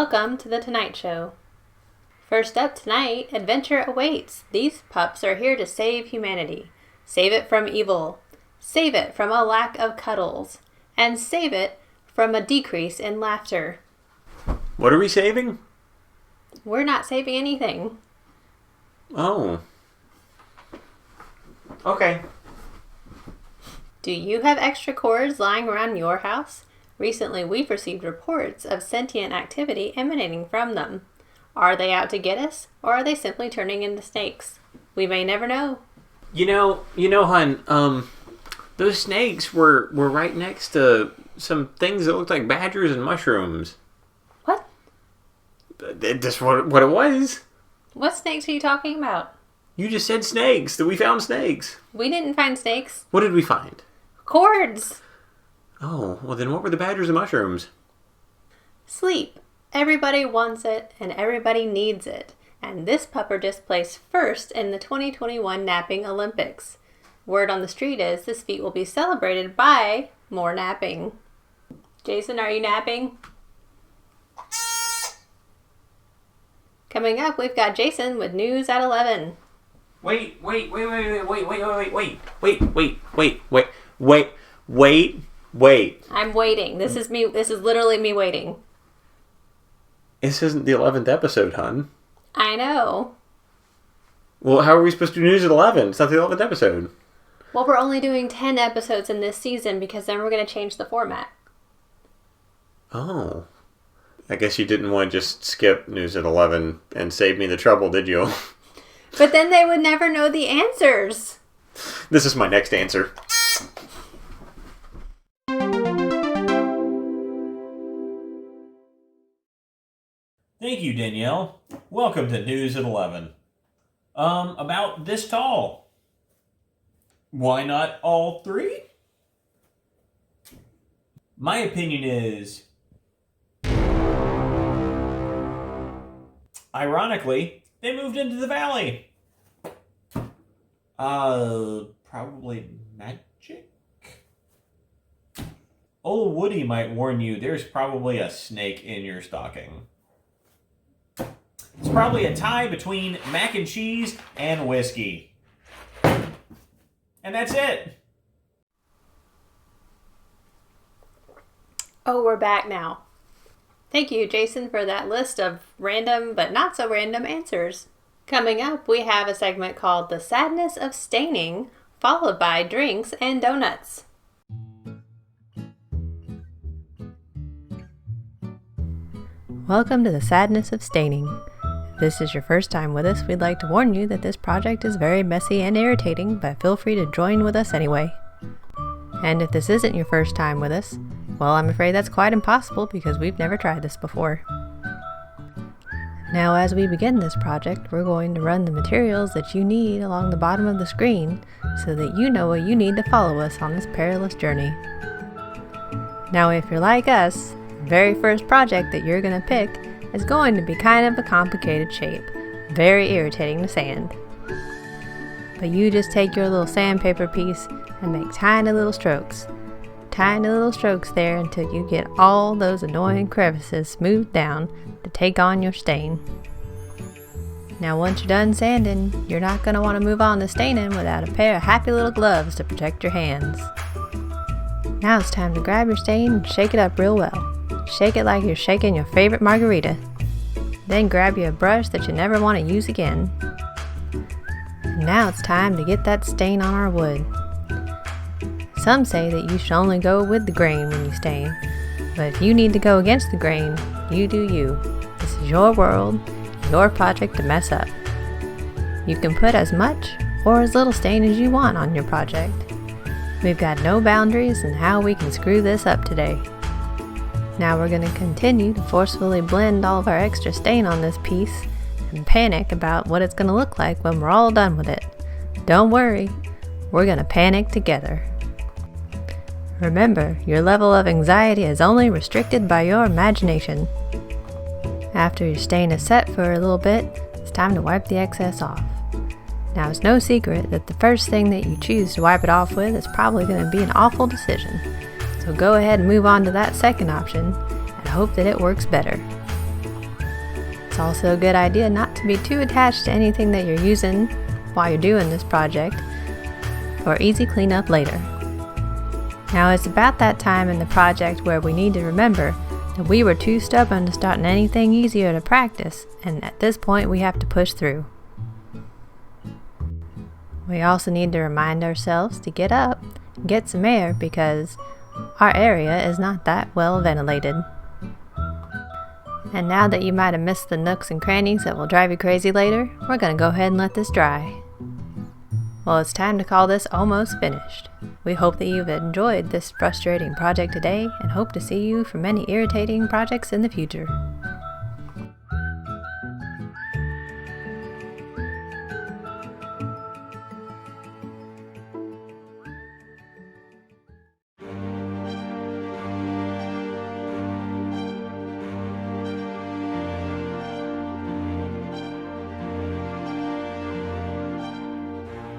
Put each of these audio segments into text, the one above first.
Welcome to The Tonight Show. First up tonight, adventure awaits. These pups are here to save humanity. Save it from evil. Save it from a lack of cuddles. And save it from a decrease in laughter. What are we saving? We're not saving anything. Oh. Okay. Do you have extra cords lying around your house? Recently, we've received reports of sentient activity emanating from them. Are they out to get us, or are they simply turning into snakes? We may never know. You know, hon, those snakes were right next to some things that looked like badgers and mushrooms. What? That's what it was. What snakes are you talking about? You just said snakes, that we found snakes. We didn't find snakes. What did we find? Cords! Oh, well then what were the badgers and mushrooms? Sleep. Everybody wants it, and everybody needs it. And this pupper just placed first in the 2021 Napping Olympics. Word on the street is this feat will be celebrated by more napping. Jason, are you napping? Coming up, we've got Jason with news at 11. Wait. I'm waiting. This is me. This is literally me waiting. This isn't the 11th episode, hon. I know. Well, how are we supposed to do news at 11? It's not the 11th episode. Well, we're only doing 10 episodes in this season because then we're going to change the format. Oh. I guess you didn't want to just skip news at 11 and save me the trouble, did you? But then they would never know the answers. This is my next answer. Thank you, Danielle. Welcome to News at 11. About this tall. Why not all three? My opinion is, ironically, they moved into the valley. Probably magic? Old Woody might warn you there's probably a snake in your stocking. It's probably a tie between mac and cheese and whiskey. And that's it. Oh, we're back now. Thank you, Jason, for that list of random but not so random answers. Coming up, we have a segment called The Sadness of Staining, followed by drinks and donuts. Welcome to The Sadness of Staining. If this is your first time with us, we'd like to warn you that this project is very messy and irritating, but feel free to join with us anyway. And if this isn't your first time with us, well, I'm afraid that's quite impossible because we've never tried this before. Now, as we begin this project, we're going to run the materials that you need along the bottom of the screen so that you know what you need to follow us on this perilous journey. Now, if you're like us, the very first project that you're going to pick is going to be kind of a complicated shape, very irritating to sand. But you just take your little sandpaper piece and make tiny little strokes there until you get all those annoying crevices smoothed down to take on your stain. Now once you're done sanding, you're not going to want to move on to staining without a pair of happy little gloves to protect your hands. Now it's time to grab your stain and shake it up real well. Shake it like you're shaking your favorite margarita. Then grab you a brush that you never want to use again. And now it's time to get that stain on our wood. Some say that you should only go with the grain when you stain, but if you need to go against the grain, you do you. This is your world, your project to mess up. You can put as much or as little stain as you want on your project. We've got no boundaries in how we can screw this up today. Now we're going to continue to forcefully blend all of our extra stain on this piece and panic about what it's going to look like when we're all done with it. Don't worry, we're going to panic together. Remember, your level of anxiety is only restricted by your imagination. After your stain is set for a little bit, it's time to wipe the excess off. Now it's no secret that the first thing that you choose to wipe it off with is probably going to be an awful decision. So go ahead and move on to that second option and hope that it works better. It's also a good idea not to be too attached to anything that you're using while you're doing this project, for easy cleanup later. Now it's about that time in the project where we need to remember that we were too stubborn to start anything easier to practice, and at this point we have to push through. We also need to remind ourselves to get up and get some air because our area is not that well ventilated. And now that you might have missed the nooks and crannies that will drive you crazy later, we're going to go ahead and let this dry. Well, it's time to call this almost finished. We hope that you've enjoyed this frustrating project today and hope to see you for many irritating projects in the future.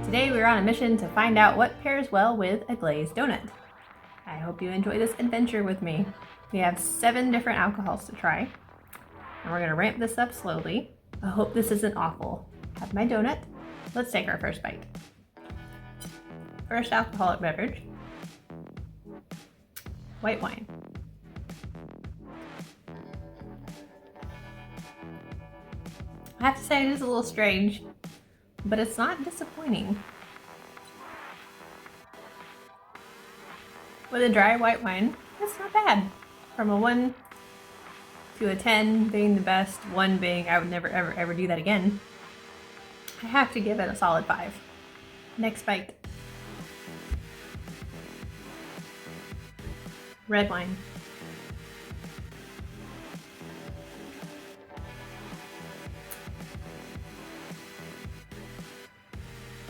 Today we are on a mission to find out what pairs well with a glazed donut. I hope you enjoy this adventure with me. We have 7 different alcohols to try, and we're going to ramp this up slowly. I hope this isn't awful. Have my donut. Let's take our first bite. First alcoholic beverage. White wine. I have to say it is a little strange, but it's not disappointing. With a dry white wine, it's not bad. From a 1 to a 10 being the best, 1 being I would never ever do that again, I have to give it a solid 5. Next bite. Red wine.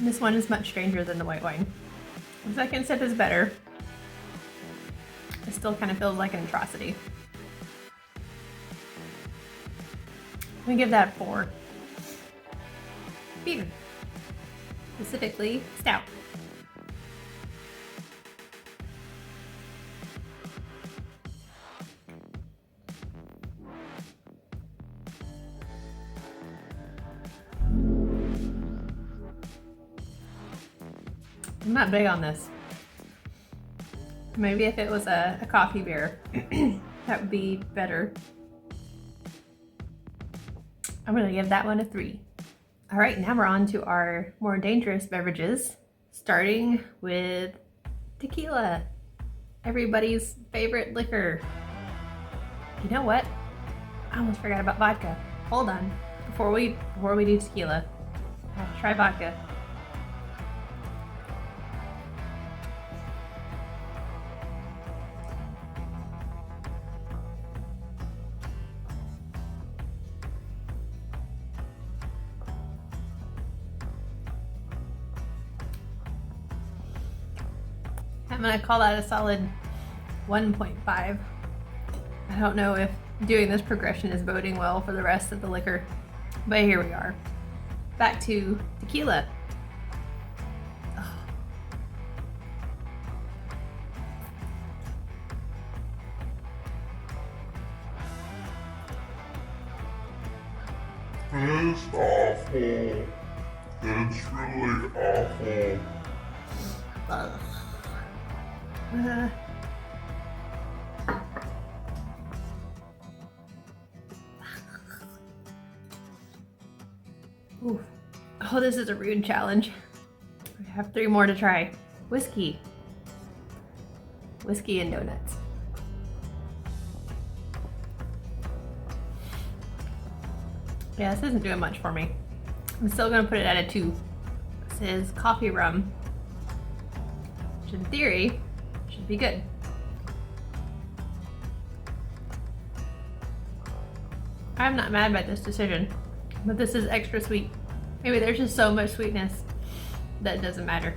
This one is much stranger than the white wine. The second sip is better. It still kind of feels like an atrocity. We give that a 4. Beer. Specifically, stout. I'm not big on this. Maybe if it was a coffee beer, that would be better. I'm gonna give that one a 3. All right, now we're on to our more dangerous beverages, starting with tequila, everybody's favorite liquor. You know what? I almost forgot about vodka. Hold on, before we do tequila, I have to try vodka. I'm gonna call that a solid 1.5. I don't know if doing this progression is boding well for the rest of the liquor, but here we are. Back to tequila. It's awful. It's really awful. Ooh. Oh, this is a rude challenge. We have 3 more to try. Whiskey. Whiskey and donuts. Yeah, this isn't doing much for me. I'm still gonna put it at a 2. This is coffee rum, which in theory should be good. I'm not mad by this decision, but this is extra sweet. Maybe there's just so much sweetness that it doesn't matter.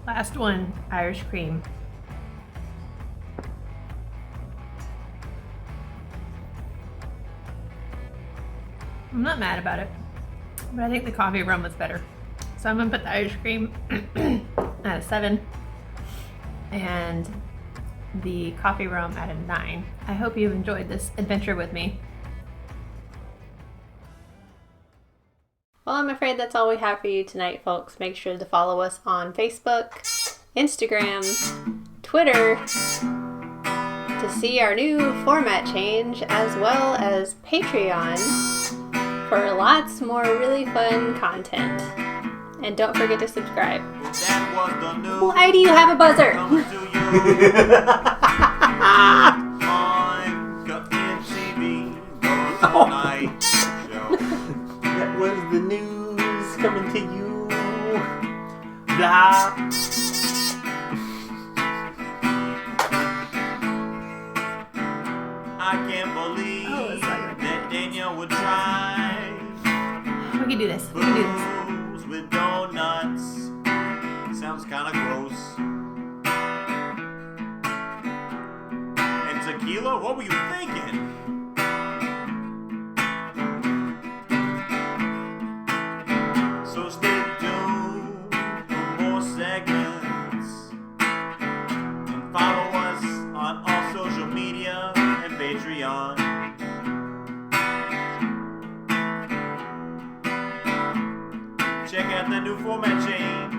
Last one, Irish cream. I'm not mad about it, but I think the coffee rum was better. So I'm gonna put the Irish cream at a 7 and the coffee rum at a 9. I hope you've enjoyed this adventure with me. I'm afraid that's all we have for you tonight, folks. Make sure to follow us on Facebook, Instagram, Twitter to see our new format change, as well as Patreon for lots more really fun content. And don't forget to subscribe. Why do you have a buzzer? That was the news coming to you. Blah. I can't believe that Danielle would try. We can do this. We can do this. Booze with donuts. Sounds kind of gross. And tequila? What were you thinking? So stay tuned for more segments. And follow us on all social media and Patreon. Check out the new format change.